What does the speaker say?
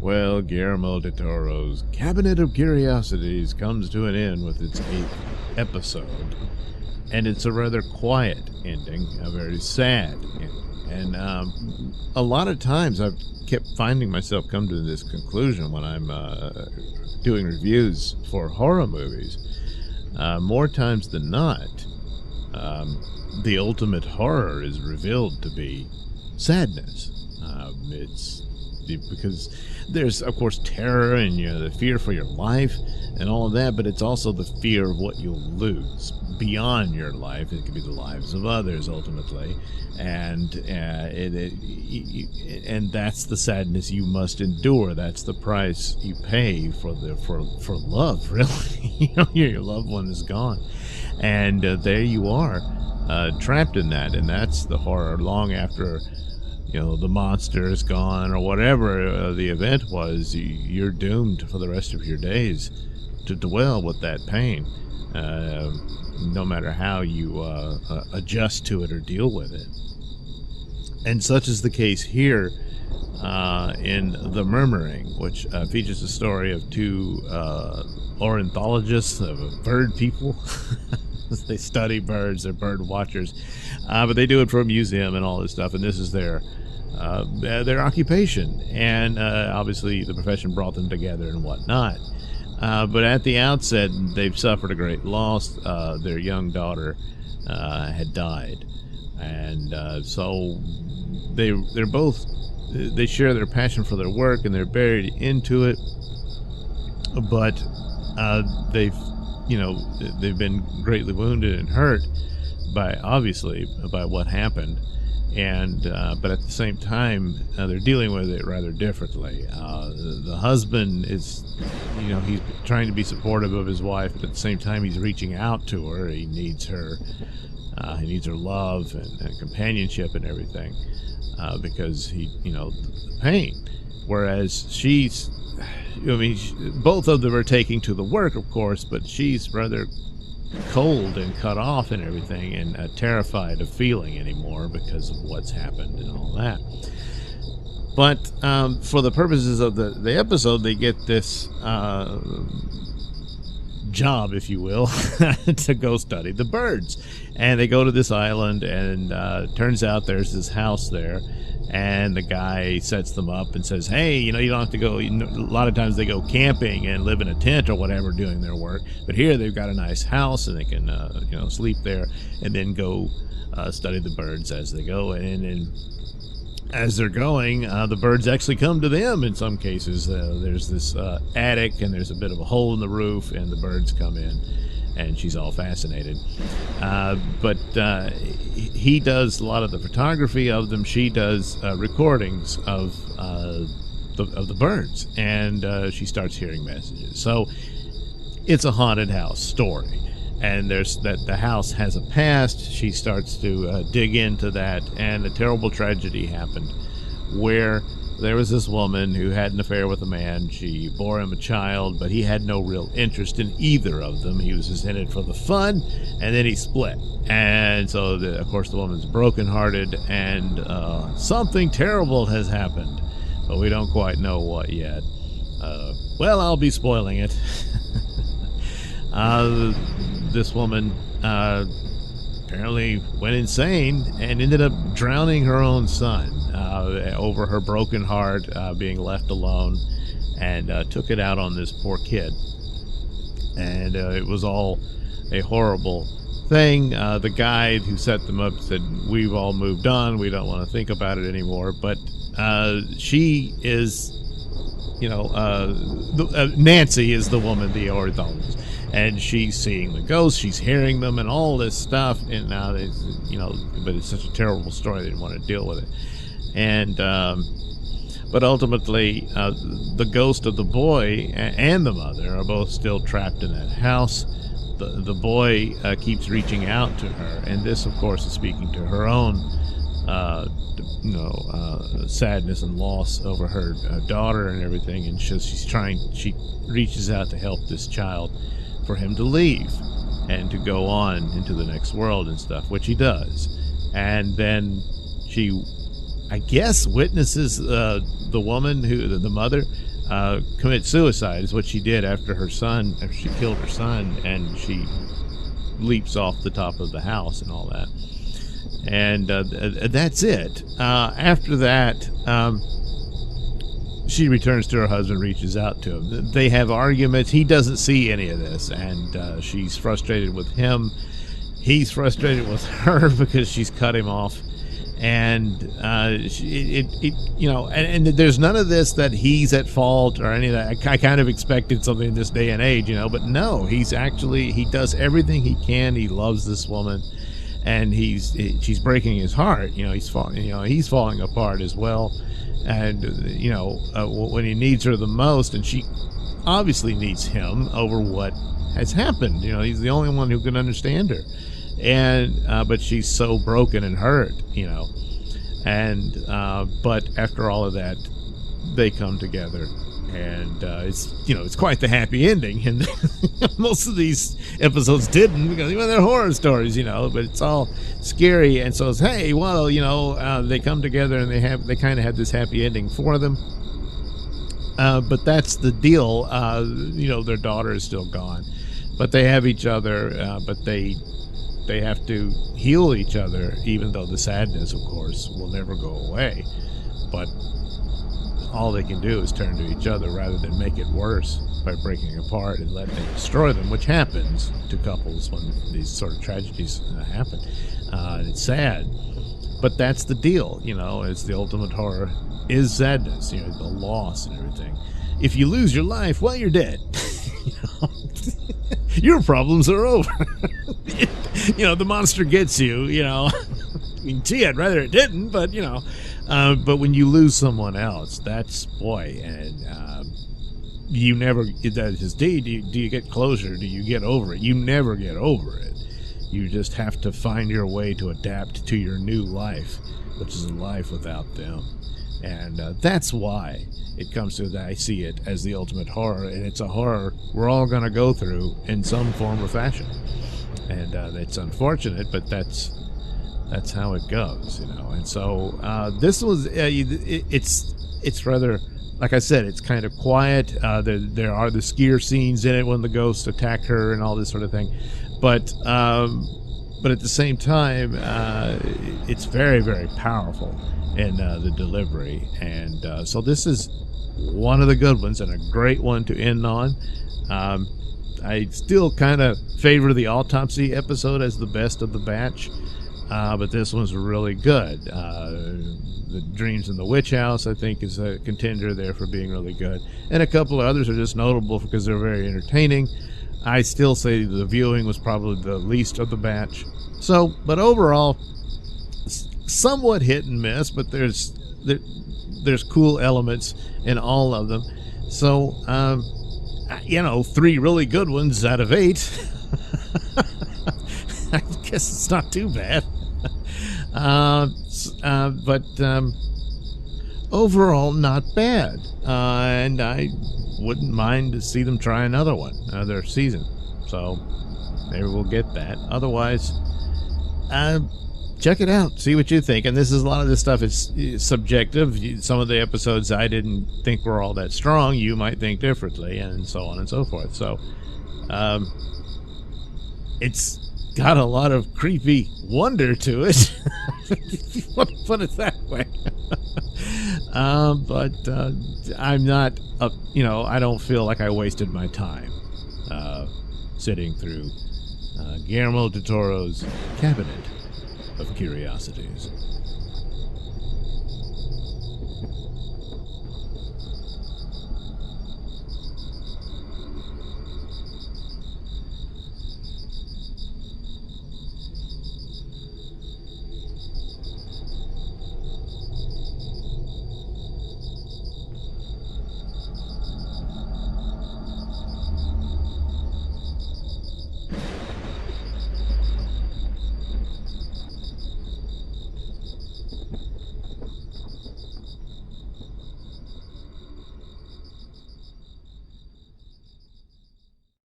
Well, Guillermo del Toro's Cabinet of Curiosities comes to an end with its 8th episode, and it's a rather quiet ending, a very sad ending. And a lot of times I've kept finding myself come to this conclusion when I'm doing reviews for horror movies. More times than not, the ultimate horror is revealed to be sadness. It's because there's, of course, terror and the fear for your life and all of that, but it's also the fear of what you'll lose beyond your life. It could be the lives of others ultimately, and and that's the sadness you must endure. That's the price you pay for love. Really, your loved one is gone, and there you are, trapped in that, and that's the horror. Long after the monster is gone or whatever the event was, you're doomed for the rest of your days to dwell with that pain, no matter how you adjust to it or deal with it. And such is the case here in The Murmuring, which features the story of two ornithologists, of bird people. They study birds, they're bird watchers, but they do it for a museum and all this stuff, and this is their occupation, and obviously the profession brought them together and whatnot. But at the outset, they've suffered a great loss. Their young daughter had died, and so they share their passion for their work, and they're buried into it. But they've been greatly wounded and hurt by what happened. And but at the same time, they're dealing with it rather differently. The husband is, he's trying to be supportive of his wife, but at the same time, he's reaching out to her. He needs her. He needs her love and companionship and everything, because the pain. Whereas both of them are taking to the work, of course, but she's rather cold and cut off and everything, and terrified of feeling anymore because of what's happened and all that. But for the purposes of the episode, they get this job, if you will, to go study the birds. And they go to this island, and turns out there's this house there, and the guy sets them up and says, hey, you don't have to go. A lot of times they go camping and live in a tent or whatever doing their work, but here they've got a nice house, and they can sleep there and then go study the birds as they go. And as they're going, the birds actually come to them in some cases. There's this attic, and there's a bit of a hole in the roof, and the birds come in, and she's all fascinated. But he does a lot of the photography of them. She does recordings of the birds, and she starts hearing messages. So it's a haunted house story, and the house has a past. She starts to dig into that, and a terrible tragedy happened where there was this woman who had an affair with a man. She bore him a child, but he had no real interest in either of them. He was just in it for the fun, and then he split. And so, of course, the woman's brokenhearted, and something terrible has happened, but we don't quite know what yet. Well, I'll be spoiling it. This woman apparently went insane and ended up drowning her own son over her broken heart, being left alone, and took it out on this poor kid. And it was all a horrible thing. The guy who set them up said, we've all moved on, we don't want to think about it anymore. But she is, Nancy is the woman, the ornithologist, and she's seeing the ghosts, she's hearing them, and all this stuff. And now but it's such a terrible story, they didn't want to deal with it. And but ultimately, the ghost of the boy and the mother are both still trapped in that house. The boy keeps reaching out to her, and this, of course, is speaking to her own sadness and loss over her daughter and everything. And she reaches out to help this child, for him to leave and to go on into the next world and stuff, which he does. And then she, I guess, witnesses the woman, the mother, commit suicide, is what she did after she killed her son, and she leaps off the top of the house and all that. And that's it. After that, she returns to her husband, reaches out to him. They have arguments. He doesn't see any of this, and she's frustrated with him. He's frustrated with her because she's cut him off. And and there's none of this that he's at fault or any of that. I kind of expected something in this day and age, but no, he does everything he can. He loves this woman, and she's breaking his heart. He's falling apart as well. And when he needs her the most, and she obviously needs him over what has happened. He's the only one who can understand her. And but she's so broken and hurt, and but after all of that, they come together, and it's quite the happy ending. And most of these episodes didn't, because they're horror stories, but it's all scary. And so it's, hey, well, they come together and they kind of have this happy ending for them. But that's the deal. Their daughter is still gone, but they have each other. But they have to heal each other, even though the sadness, of course, will never go away. But all they can do is turn to each other rather than make it worse by breaking apart and letting it destroy them, which happens to couples when these sort of tragedies happen. It's sad, but that's the deal. It's the ultimate horror is sadness, the loss and everything. If you lose your life, well, you're dead. Your problems are over. The monster gets you, I mean, gee, I'd rather it didn't, but, but when you lose someone else, that's, boy, and you never, that is, do you get closure? Do you get over it? You never get over it. You just have to find your way to adapt to your new life, which is a life without them. And that's why it comes to that. I see it as the ultimate horror, and it's a horror we're all going to go through in some form or fashion. And it's unfortunate, but that's how it goes, And so this was it's rather, like I said, it's kind of quiet. There are the skier scenes in it when the ghosts attack her and all this sort of thing, but at the same time, it's very, very powerful in the delivery. And so this is one of the good ones and a great one to end on. I still kind of favor the autopsy episode as the best of the batch, but this one's really good. The Dreams in the Witch House, I think, is a contender there for being really good. And a couple of others are just notable because they're very entertaining. I still say the viewing was probably the least of the batch. So, but overall, somewhat hit and miss, but there's cool elements in all of them. So, 3 really good ones out of 8. I guess it's not too bad. But overall, not bad. And I wouldn't mind to see them try another season. So maybe we'll get that. Otherwise, check it out. See what you think. And a lot of this stuff is subjective. Some of the episodes I didn't think were all that strong. You might think differently, and so on and so forth. So it's got a lot of creepy wonder to it. If you want to put it that way. But I'm not, I don't feel like I wasted my time sitting through Guillermo del Toro's Cabinet of Curiosities.